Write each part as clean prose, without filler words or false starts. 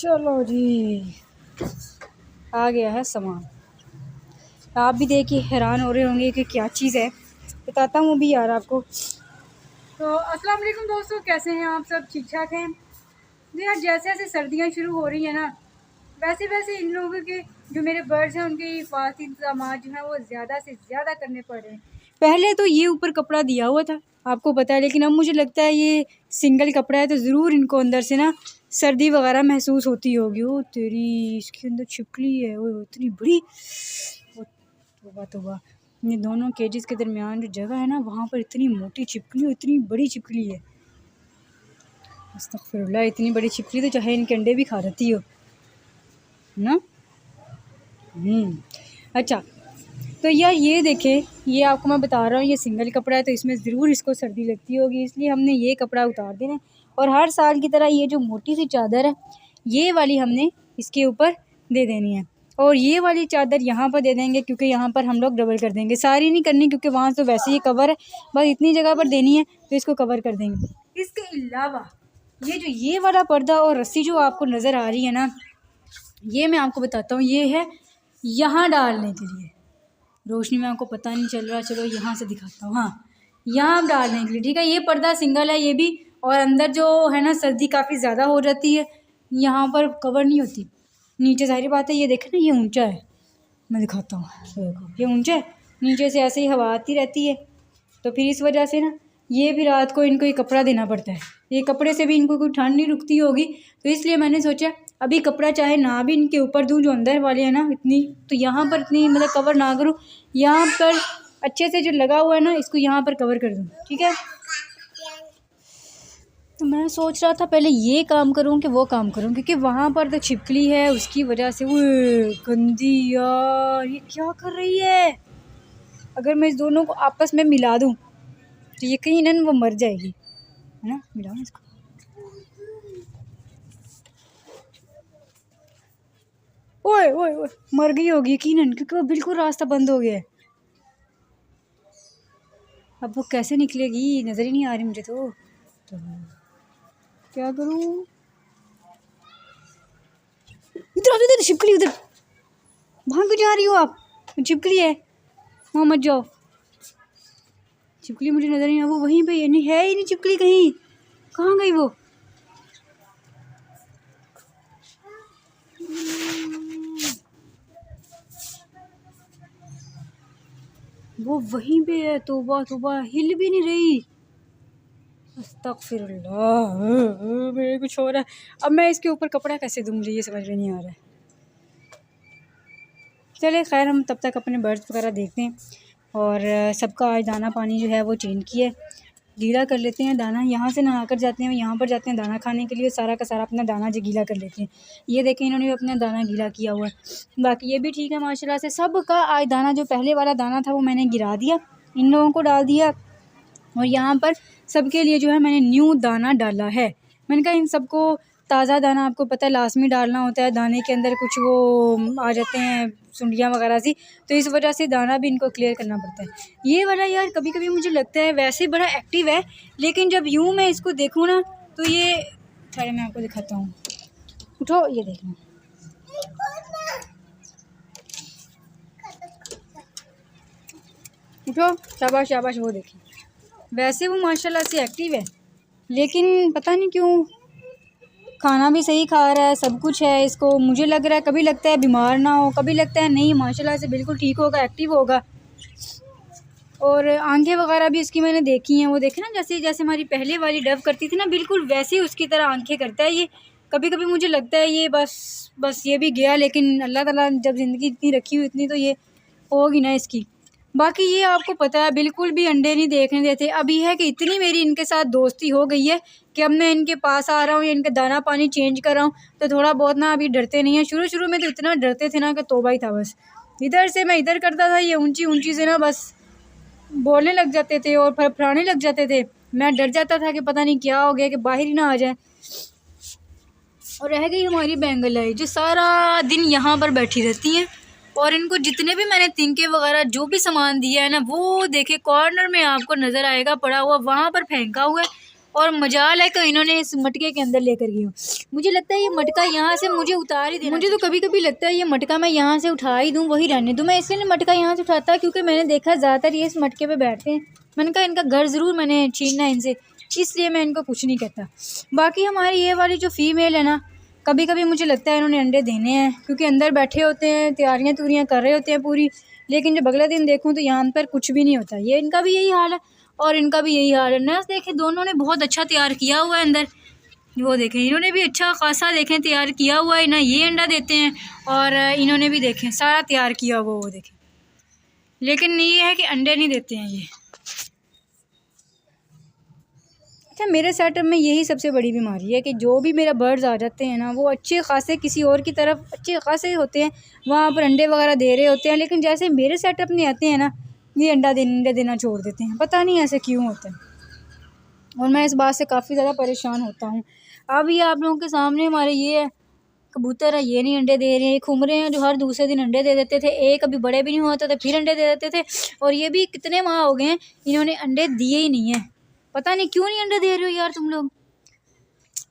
चलो जी, आ गया है सामान। आप भी देखिए हैरान हो रहे होंगे कि क्या चीज़ है, बताता हूँ भी यार आपको। तो अस्सलाम वालेकुम दोस्तों, कैसे हैं आप सब? ठीक ठाक हैं जी यार। जैसे जैसे सर्दियाँ शुरू हो रही हैं ना, वैसे वैसे इन लोगों के जो मेरे बर्ड्स हैं उनके हिफाजती इंतजाम जो हैं वो ज़्यादा से ज़्यादा करने पड़ रहे हैं। पहले तो ये ऊपर कपड़ा दिया हुआ था, आपको पता है, लेकिन अब मुझे लगता है ये सिंगल कपड़ा है तो ज़रूर इनको अंदर से ना सर्दी वगैरह महसूस होती होगी। ओ तेरी, इसके अंदर छिपकली है वो इतनी बड़ी। ओ तौबा तौबा, ये दोनों केजेस के दरमियान जो जगह है ना वहाँ पर इतनी मोटी छिपकली, इतनी बड़ी छिपकली है। अस्तगफिरुल्लाह, इतनी बड़ी छिपकली तो चाहे इनके अंडे भी खा जाती हो ना। अच्छा, तो यार ये देखें, ये आपको मैं बता रहा हूँ ये सिंगल कपड़ा है तो इसमें ज़रूर इसको सर्दी लगती होगी, इसलिए हमने ये कपड़ा उतार देना है। और हर साल की तरह ये जो मोटी सी चादर है ये वाली हमने इसके ऊपर दे देनी है, और ये वाली चादर यहाँ पर दे देंगे क्योंकि यहाँ पर हम लोग डबल कर देंगे। सारी नहीं करनी क्योंकि वहाँ तो वैसे ही कवर है, बस इतनी जगह पर देनी है तो इसको कवर कर देंगे। इसके अलावा ये जो ये वाला पर्दा और रस्सी जो आपको नज़र आ रही है ना, ये मैं आपको बताता हूँ, ये है यहाँ डालने के लिए। रोशनी में आपको पता नहीं चल रहा, चलो यहाँ से दिखाता हूँ। हाँ, यहाँ डालने के लिए, ठीक है। ये पर्दा सिंगल है ये भी, और अंदर जो है ना सर्दी काफ़ी ज़्यादा हो जाती है, यहाँ पर कवर नहीं होती नीचे। ज़ाहिर बात है, ये देखें ना ये ऊंचा है, मैं दिखाता हूँ, देखो ये ऊंचा है, नीचे से ऐसे ही हवा आती रहती है, तो फिर इस वजह से ना ये भी रात को इनको ये कपड़ा देना पड़ता है। ये कपड़े से भी इनको कोई ठंड नहीं रुकती होगी, तो इसलिए मैंने सोचा अभी कपड़ा चाहे ना भी इनके ऊपर दूँ, जो अंदर वाले हैं ना इतनी, तो यहाँ पर इतनी मतलब कवर ना करूँ, यहाँ पर अच्छे से जो लगा हुआ है ना इसको यहाँ पर कवर कर दूँ, ठीक है। तो मैं सोच रहा था पहले ये काम करूँ कि वो काम करूँ, क्योंकि वहाँ पर तो छिपकली है उसकी वजह से। वो गंदी यार, ये क्या कर रही है? अगर मैं इस दोनों को आपस में मिला दूँ तो ये कहीं ना वो मर जाएगी, है ना। मिलाओ इसको। ओए ओए ओए, मर गई होगी यकीनन, क्योंकि वो बिल्कुल रास्ता बंद हो गया है। अब वो कैसे निकलेगी, नज़र ही नहीं आ रही मुझे तो क्या करूँ। इधर आओ, इधर छिपकली, उधर भाग क्यों जा रही हो आप? छिपकली है, वहाँ मत जाओ। छिपकली मुझे नज़र नहीं आ, वो वहीं पे नहीं है ही नहीं छिपकली, कहीं कहाँ गई वो वहीं पे है। तौबा तौबा, हिल भी नहीं रही। अस्तगफिरुल्लाह, मेरे कुछ हो रहा है। अब मैं इसके ऊपर कपड़ा कैसे दूँ, मुझे ये समझ में नहीं आ रहा है। चले खैर, हम तब तक अपने बर्ड्स वगैरह देखते हैं, और सबका आज दाना पानी जो है वो चेंज किया है, गीला कर लेते हैं दाना। यहाँ से नहा कर जाते हैं, यहाँ पर जाते हैं दाना खाने के लिए, सारा का सारा अपना दाना जो गीला कर लेते हैं। ये देखें इन्होंने भी अपना दाना गीला किया हुआ है। बाकी ये भी ठीक है माशाल्लाह से। सब का आज दाना, जो पहले वाला दाना था वो मैंने गिरा दिया, इन लोगों को डाल दिया, और यहाँ पर सबके लिए जो है मैंने न्यू दाना डाला है। मैंने कहा इन सबको ताज़ा दाना, आपको पता है लास्ट में डालना होता है, दाने के अंदर कुछ वो आ जाते हैं सुंडियाँ वगैरह सी, तो इस वजह से दाना भी इनको क्लियर करना पड़ता है। ये वाला यार कभी कभी मुझे लगता है वैसे बड़ा एक्टिव है, लेकिन जब यूँ मैं इसको देखूँ ना तो ये, चलो मैं आपको दिखाता हूँ, उठो ये देखना, उठो, शाबाश शाबाश। वो देखें, वैसे वो माशाल्लाह से एक्टिव है, लेकिन पता नहीं क्यों खाना भी सही खा रहा है, सब कुछ है इसको। मुझे लग रहा है कभी लगता है बीमार ना हो, कभी लगता है नहीं माशाल्लाह से बिल्कुल ठीक होगा, एक्टिव होगा। और आंखें वगैरह भी इसकी मैंने देखी हैं, वो देखे ना जैसे जैसे हमारी पहले वाली डव करती थी ना, बिल्कुल वैसे ही उसकी तरह आंखें करता है ये। कभी कभी मुझे लगता है ये बस ये भी गया, लेकिन अल्लाह ताला जब ज़िंदगी इतनी रखी हुई इतनी, तो ये होगी ना इसकी। बाकी ये आपको पता है बिल्कुल भी अंडे नहीं देखने देते। अभी है कि इतनी मेरी इनके साथ दोस्ती हो गई है कि अब मैं इनके पास आ रहा हूँ या इनका दाना पानी चेंज कर रहा हूँ तो थोड़ा बहुत ना अभी डरते नहीं हैं। शुरू शुरू में तो इतना डरते थे ना कि तौबा ही था बस। इधर से मैं इधर करता था, ये ऊंची ऊंची से ना बस बोलने लग जाते थे और फड़फड़ाने लग जाते थे। मैं डर जाता था कि पता नहीं क्या हो गया, कि बाहर ही ना आ जाए। और रह गई हमारी बेंगल आई, जो सारा दिन यहाँ पर बैठी रहती हैं, और इनको जितने भी मैंने तिनके वगैरह जो भी सामान दिया है ना, वो देखे कॉर्नर में आपको नज़र आएगा पड़ा हुआ, वहाँ पर फेंका हुआ है। और मजाल है तो इन्होंने इस मटके के अंदर लेकर गई हूँ। मुझे लगता है ये मटका यहाँ से मुझे उतार ही देना। मुझे तो कभी कभी लगता है ये मटका मैं यहाँ से उठा ही दूँ, वही रहने दूँ। मैं इसलिए मटका यहाँ से उठाता क्योंकि मैंने देखा ज़्यादातर ये इस मटके पे बैठते हैं। मैंने कहा इनका घर ज़रूर मैंने छीनना है इनसे, इसलिए मैं इनको कुछ नहीं कहता। बाकी हमारी ये वाली जो फ़ीमेल है ना, कभी कभी मुझे लगता है इन्होंने अंडे देने हैं, क्योंकि अंदर बैठे होते हैं, तैयारियाँ कर रहे होते हैं पूरी। लेकिन जब अगले दिन देखूँ तो यहाँ पर कुछ भी नहीं होता। ये इनका भी यही हाल है और इनका भी यही हाल है। नर्स देखें, दोनों ने बहुत अच्छा तैयार किया हुआ है अंदर। वो देखें, इन्होंने भी अच्छा खासा देखें तैयार किया हुआ है ना। ये अंडा देते हैं और इन्होंने भी देखें सारा तैयार किया हुआ, वो देखें। लेकिन ये है कि अंडे नहीं देते हैं ये। अच्छा, मेरे सेटअप में यही सबसे बड़ी बीमारी है कि जो भी मेरा बर्ड्स आ जाते हैं ना, वो अच्छे खासे किसी और की तरफ अच्छे खासे होते हैं, वहाँ पर अंडे वगैरह दे रहे होते हैं। लेकिन जैसे मेरे सेटअप में आते हैं ना, ये अंडा देना छोड़ देते हैं। पता नहीं ऐसे क्यों होता है, और मैं इस बात से काफ़ी ज़्यादा परेशान होता हूँ। अब ये आप लोगों के सामने हमारे ये कबूतर है, ये नहीं अंडे दे रहे हैं। ये खुमरे हैं जो हर दूसरे दिन अंडे दे देते थे, एक अभी बड़े भी नहीं होते थे फिर अंडे दे देते थे, और ये भी कितने माह हो गए हैं इन्होंने अंडे दिए ही नहीं है। पता नहीं क्यों नहीं अंडे दे रहे हो यार तुम लोग,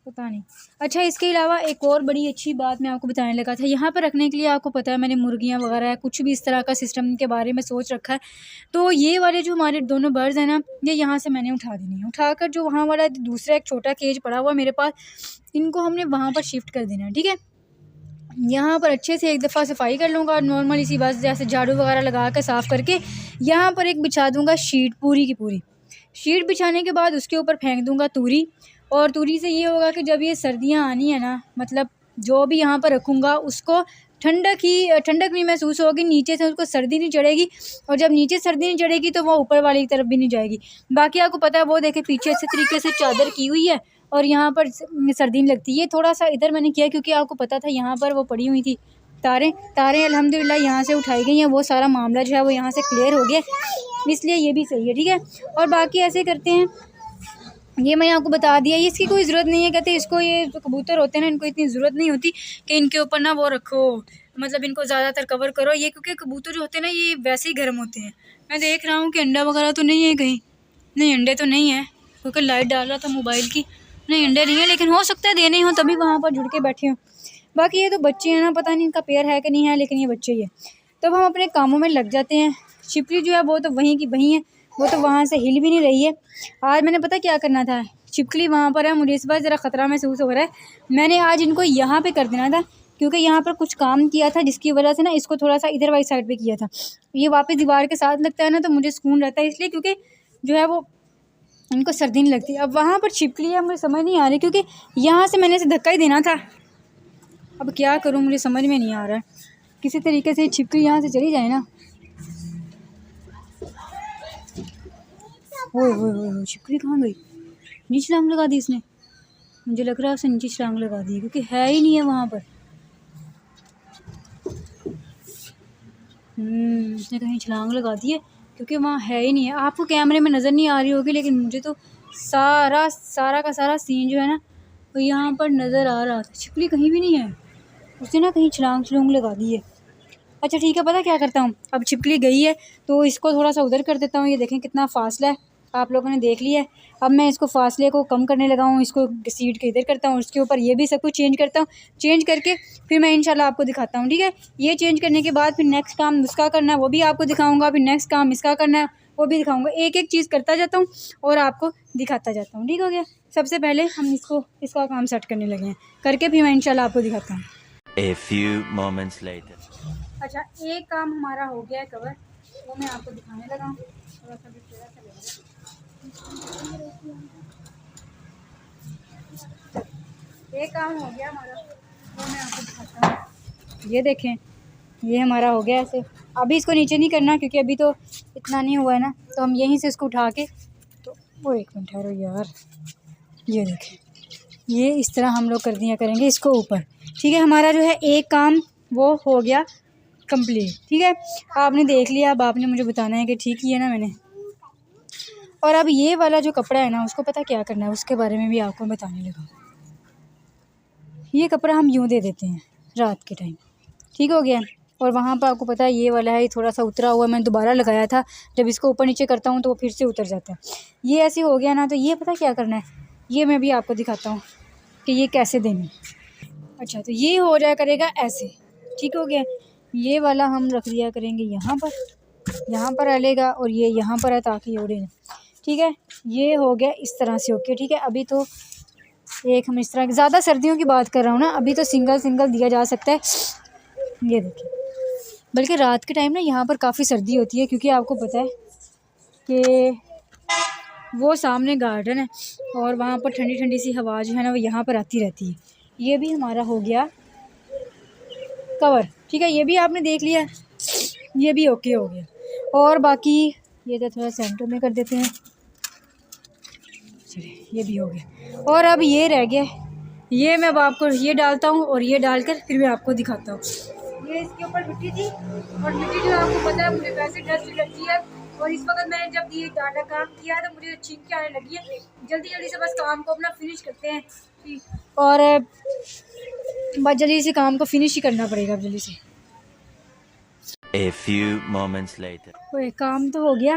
पता नहीं। अच्छा, इसके अलावा एक और बड़ी अच्छी बात मैं आपको बताने लगा था, यहाँ पर रखने के लिए आपको पता है मैंने मुर्गियाँ वगैरह कुछ भी इस तरह का सिस्टम के बारे में सोच रखा है। तो ये वाले जो हमारे दोनों बर्ड्स हैं ना, ये यहाँ से मैंने उठा देनी है। उठाकर जो वहाँ वाला दूसरा एक छोटा केज पड़ा हुआ मेरे पास, इनको हमने वहाँ पर शिफ्ट कर देना है। ठीक है, यहाँ पर अच्छे से एक दफ़ा सफाई कर लूँगा नॉर्मल इसी बस जैसे झाड़ू वगैरह लगा कर साफ़ करके। यहाँ पर एक बिछा दूँगा शीट, पूरी की पूरी शीट बिछाने के बाद उसके ऊपर फेंक दूँगा तूरी। और तूरी से ये होगा कि जब ये सर्दियाँ आनी है ना, मतलब जो भी यहाँ पर रखूँगा उसको ठंडक भी महसूस होगी, नीचे से उसको सर्दी नहीं चढ़ेगी। और जब नीचे सर्दी नहीं चढ़ेगी तो वो ऊपर वाली तरफ भी नहीं जाएगी। बाकी आपको पता है वो देखे पीछे अच्छे तरीके से चादर की हुई है और यहाँ पर सर्दी नहीं लगती। ये थोड़ा सा इधर मैंने किया क्योंकि आपको पता था यहाँ पर वो पड़ी हुई थी तारें अल्हम्दुलिल्लाह यहाँ से उठाई गई हैं। वो सारा मामला जो है वो यहाँ से क्लियर हो गया, इसलिए ये भी सही है। ठीक है, और बाकी ऐसे करते हैं, ये मैंने आपको बता दिया। इसकी कोई ज़रूरत नहीं है, कहते इसको ये जो कबूतर होते हैं ना, इनको इतनी ज़रूरत नहीं होती कि इनके ऊपर ना वो रखो, मतलब इनको ज़्यादातर कवर करो। ये क्योंकि कबूतर जो होते हैं ना, ये वैसे ही गर्म होते हैं। मैं देख रहा हूँ कि अंडा वगैरह तो नहीं है कहीं, नहीं अंडे तो नहीं है, क्योंकि लाइट डाल रहा था मोबाइल की। नहीं अंडे नहीं है, लेकिन हो सकता है देने ही हो तभी वहाँ पर जुड़ के बैठे हों। बाकी ये तो बच्चे हैं ना, पता नहीं इनका पेयर है कि नहीं है, लेकिन ये बच्चे ही है। तब हम अपने कामों में लग जाते हैं। छिपकली जो है वो तो वहीं की वहीं है, वो तो वहाँ से हिल भी नहीं रही है। आज मैंने पता क्या करना था, छिपकली वहाँ पर है, मुझे इस बार ज़रा ख़तरा महसूस हो रहा है। मैंने आज इनको यहाँ पे कर देना था, क्योंकि यहाँ पर कुछ काम किया था जिसकी वजह से ना इसको थोड़ा सा इधर वाली साइड पे किया था। ये वापस दीवार के साथ लगता है ना, तो मुझे सुकून रहता है, इसलिए क्योंकि जो है वो इनको सर्दी नहीं लगती। अब वहाँ पर छिपकली है, मुझे समझ नहीं आ रही, क्योंकि यहाँ से मैंने इसे धक्का ही देना था। अब क्या करूँ, मुझे समझ में नहीं आ रहा है। किसी तरीके से छिपकली यहाँ से चली जाए ना। ओह छिपकली कहाँ गई? नीचे छलांग लगा दी इसने, मुझे लग रहा है उसने नीचे छलांग लगा दी, क्योंकि है ही नहीं है वहाँ पर। उसने कहीं छलांग लगा दी है, क्योंकि वहाँ है ही नहीं है। आपको कैमरे में नज़र नहीं आ रही होगी, लेकिन मुझे तो सारा का सारा सीन जो है ना वो यहाँ पर नज़र आ रहा था। छिपकली कहीं भी नहीं है, उसने ना कहीं छलांग लगा दी है। अच्छा ठीक है, पता क्या करता हूँ, अब छिपकली गई है तो इसको थोड़ा सा उधर कर देता हूँ। ये देखें कितना फासला है, आप लोगों ने देख लिया है। अब मैं इसको फासले को कम करने लगा हूँ, इसको सीट के इधर करता हूँ, उसके ऊपर ये भी सब कुछ चेंज करता हूँ। चेंज करके फिर मैं इंशाल्लाह आपको दिखाता हूँ। ठीक है, ये चेंज करने के बाद फिर नेक्स्ट काम उसका करना है वो भी आपको दिखाऊँगा, फिर नेक्स्ट काम इसका करना है वो भी दिखाऊँगा। एक एक चीज़ करता जाता हूँ और आपको दिखाता जाता हूँ। ठीक हो गया, सबसे पहले हम इसका काम सेट करने लगे हैं, करके फिर मैं इंशाल्लाह आपको दिखाता हूँ। A few moments later. अच्छा, एक काम हमारा हो गया है कवर, वो मैं आपको दिखाने लगा हूँ। थोड़ा सा भी तेरा चलेगा। एक काम हो गया हमारा, वो मैं आपको दिखाता हूँ। ये देखें, ये हमारा हो गया ऐसे। अभी इसको नीचे नहीं करना, क्योंकि अभी तो इतना नहीं हुआ है ना, तो हम यहीं से इसको उठा के तो वो एक मिनट ठहरो यार, ये देखें, ये इस तरह हम लोग कर दिया करेंगे इसको ऊपर। ठीक है, हमारा जो है एक काम वो हो गया कंप्लीट। ठीक है, आपने देख लिया, अब आपने मुझे बताना है कि ठीक किया ना मैंने। और अब ये वाला जो कपड़ा है ना, उसको पता क्या करना है, उसके बारे में भी आपको बताने लगा। ये कपड़ा हम यूँ दे देते हैं रात के टाइम, ठीक हो गया। और वहाँ पर आपको पता है ये वाला है थोड़ा सा उतरा हुआ, मैंने दोबारा लगाया था, जब इसको ऊपर नीचे करता हूँ तो वो फिर से उतर जाता है। ये ऐसे हो गया ना, तो ये पता क्या करना है, ये मैं भी आपको दिखाता हूँ कि ये कैसे देने। अच्छा, तो ये हो जाया करेगा ऐसे, ठीक हो गया। ये वाला हम रख दिया करेंगे यहाँ पर डालेगा और ये यहाँ पर है ताकि उड़े ना, ठीक है। ये हो गया इस तरह से, ओके ठीक है। अभी तो एक हम इस तरह की, ज़्यादा सर्दियों की बात कर रहा हूँ ना, अभी तो सिंगल दिया जा सकता है। ये देखिए, बल्कि रात के टाइम ना यहाँ पर काफ़ी सर्दी होती है, क्योंकि आपको पता है कि वो सामने गार्डन है और वहाँ पर ठंडी ठंडी सी हवा जो है ना वो यहाँ पर आती रहती है। ये भी हमारा हो गया कवर, ठीक है। ये भी आपने देख लिया, ये भी ओके हो गया। और बाकी ये तो थोड़ा सेंटर में कर देते हैं, चलिए ये भी हो गया। और अब ये रह गया, ये मैं अब आपको ये डालता हूँ और ये डालकर फिर मैं आपको दिखाता हूँ। ये इसके ऊपर मिट्टी थी और मिट्टी जो आपको पता है मुझे वैसे डस्ट लगती है, और इस वक्त मैंने जब ये डाटा काम किया है तो मुझे छींक आने लगी है। जल्दी से बस काम को अपना फिनिश करते हैं, और बस जल्दी से काम को फिनिश ही करना पड़ेगा जल्दी से। A few moments later. ओए काम तो हो गया,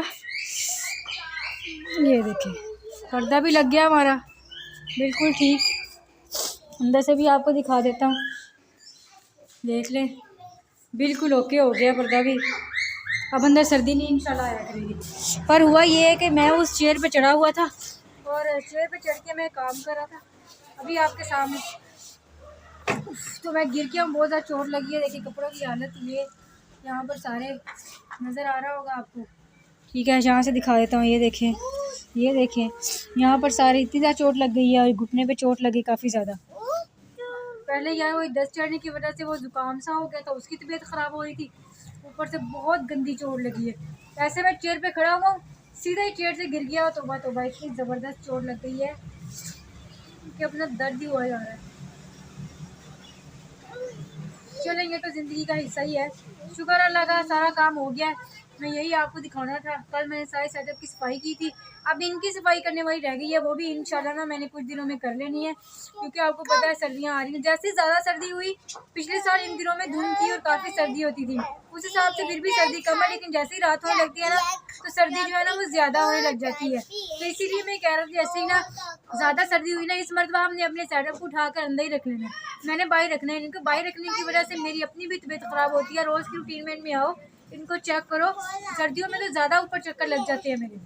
ये देखिए पर्दा भी लग गया हमारा बिल्कुल ठीक। अंदर से भी आपको दिखा देता हूँ, देख लें बिल्कुल ओके हो गया पर्दा भी। अब अंदर सर्दी नहीं इंशाल्लाह आया करेगी। पर हुआ ये है कि मैं उस चेयर पे चढ़ा हुआ था और चेयर पे चढ़ के मैं काम कर रहा था अभी आपके सामने, तो मैं गिर के बहुत ज़्यादा चोट लगी है। देखिए कपड़ों की हालत ये यहाँ पर सारे नज़र आ रहा होगा आपको, ठीक है। यहाँ से दिखा देता हूँ, ये देखें यहाँ पर सारे इतनी ज़्यादा चोट लग गई है और घुटने पे चोट लगी काफ़ी ज़्यादा। पहले यार वो दस्त चढ़ने की वजह से वो ज़ुकाम सा हो गया था, उसकी तबीयत ख़राब हो रही थी, ऊपर से बहुत गंदी चोट लगी है। ऐसे मैं चेयर पे खड़ा हुआ हूँ, सीधा ही चेयर से गिर गया। तोबा इतनी ज़बरदस्त चोट लग गई है कि अपना दर्द ही हुआ जा रहा है। चलें, ये तो ज़िंदगी का हिस्सा ही है। शुक्र अल्लाह का सारा काम हो गया है। मैं यही आपको दिखाना था। कल मैंने सारे सेटअप की सफाई की थी, अब इनकी सफाई करने वाली रह गई है, वो भी इंशाल्लाह ना मैंने कुछ दिनों में कर लेनी है, क्योंकि आपको पता है सर्दियाँ आ रही हैं। जैसे ज़्यादा सर्दी हुई पिछले साल इन दिनों में धुंध थी और काफ़ी सर्दी होती थी, उस हिसाब से फिर भी सर्दी कम है, लेकिन जैसे ही रात होने लगती है ना तो सर्दी जो है ना वो ज़्यादा होने लग जाती है। तो इसीलिए मैं कह रहा हूँ जैसे ही ना ज़्यादा सर्दी हुई ना, इस मरतबा हमने अपने सेटअप को उठाकर अंदर ही रख लेना है। मैंने बाहर रखना है, इनको बाहर रखने की वजह से मेरी अपनी भी तबीयत ख़राब होती है। रोज़ की रूटीन में इनमें आओ, इनको चेक करो, सर्दियों में तो ज़्यादा ऊपर चक्कर लग जाते हैं मेरे,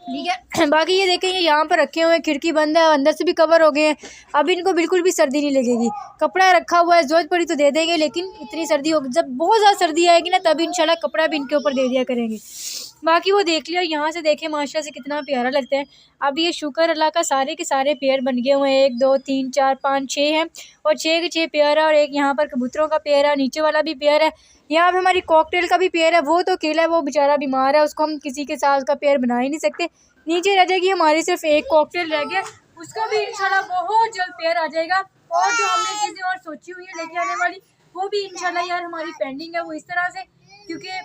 ठीक है। बाकी ये देखें, ये यहाँ पर रखे हुए हैं, खिड़की बंद है, अंदर से भी कवर हो गए हैं। अब इनको बिल्कुल भी सर्दी नहीं लगेगी। कपड़ा रखा हुआ है, ज़रूरत पड़ी तो दे देंगे, लेकिन इतनी सर्दी होगी, जब बहुत ज़्यादा सर्दी आएगी ना तब इंशाल्लाह कपड़ा भी इनके ऊपर दे दिया करेंगे। बाकी वो देख लिया, यहाँ से देखें माशाल्लाह से कितना प्यारा लगता है। अब ये शुक्र अल्लाह का सारे के सारे पेयर बन गए हुए हैं, 1 2 3 4 5 6 हैं, और 6 के 6 पेयर है, और एक यहाँ पर कबूतरों का पेयर है, नीचे वाला भी पेयर है। यहाँ पे हमारी कॉकटेल का भी पेयर है, वो तो अकेला है, वो बेचारा बीमार है, उसको हम किसी के साथ उसका पेयर बना ही नहीं सकते। नीचे रह जाएगी हमारी सिर्फ एक कॉकटेल रह गया, उसका भी इंशाल्लाह बहुत जल्द पेयर आ जाएगा। और जो हमने चीज़ें और सोची हुई है लेके आने वाली, वो भी इंशाल्लाह यार हमारी पेंडिंग है वो इस तरह से, क्योंकि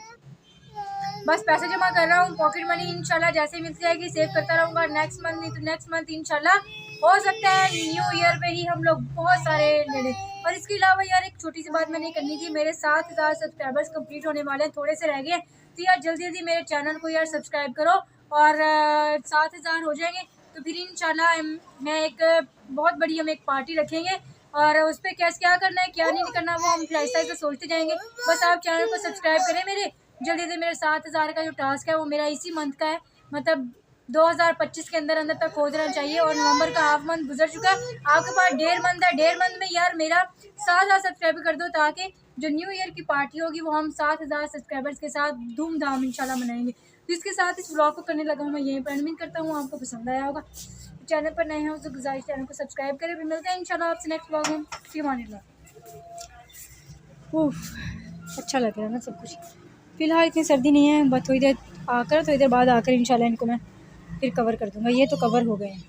बस पैसे जमा कर रहा हूँ। पॉकेट मनी इंशाल्लाह जैसे मिल जाएगी सेव करता रहूँगा, नेक्स्ट मंथ नहीं तो नेक्स्ट मंथ इंशाल्लाह हो सकता है न्यू ईयर पे ही हम लोग बहुत सारे ले लें। और इसके अलावा यार एक छोटी सी बात मैंने करनी थी, मेरे 7000 सब्सक्राइबर्स कंप्लीट होने वाले हैं, थोड़े से रह गए, तो यार जल्दी मेरे चैनल को यार सब्सक्राइब करो, और 7000 हो जाएंगे तो फिर इंशाल्लाह मैं एक बहुत बड़ी हम एक पार्टी रखेंगे, और उस पर क्या करना है क्या नहीं करना वो हम आहिस्ता आहिस्ता सोचते जाएंगे। बस आप चैनल को सब्सक्राइब करें मेरे, जल्दी से। मेरे 7000 का जो टास्क है वो मेरा इसी मंथ का है, मतलब 2025 के अंदर तक हो जाना चाहिए, और नवंबर का हाफ मंथ गुजर चुका है, आपके पास 1.5 मंथ है। 1.5 मंथ में यार मेरा 7000 सब्सक्राइबर कर दो, ताकि जो न्यू ईयर की पार्टी होगी वो हम 7000 सब्सक्राइबर्स के साथ धूमधाम इंशाल्लाह मनाएंगे। तो इसके साथ इस ब्लॉग को करने लगा हूँ मैं यहीं पर एंड करता हूँ। आपको पसंद आया होगा, चैनल पर नए हैं तो गुजारिश चैनल को सब्सक्राइब करें। फिर मिलते हैं इंशाल्लाह आपसे नेक्स्ट ब्लॉग में। फी अमानिल्लाह। अच्छा लग रहा है ना सब कुछ। फ़िलहाल इतनी सर्दी नहीं है, बस थोड़ी देर बाद आकर इंशाल्लाह इनको मैं फिर कवर कर दूँगा। ये तो कवर हो गए हैं।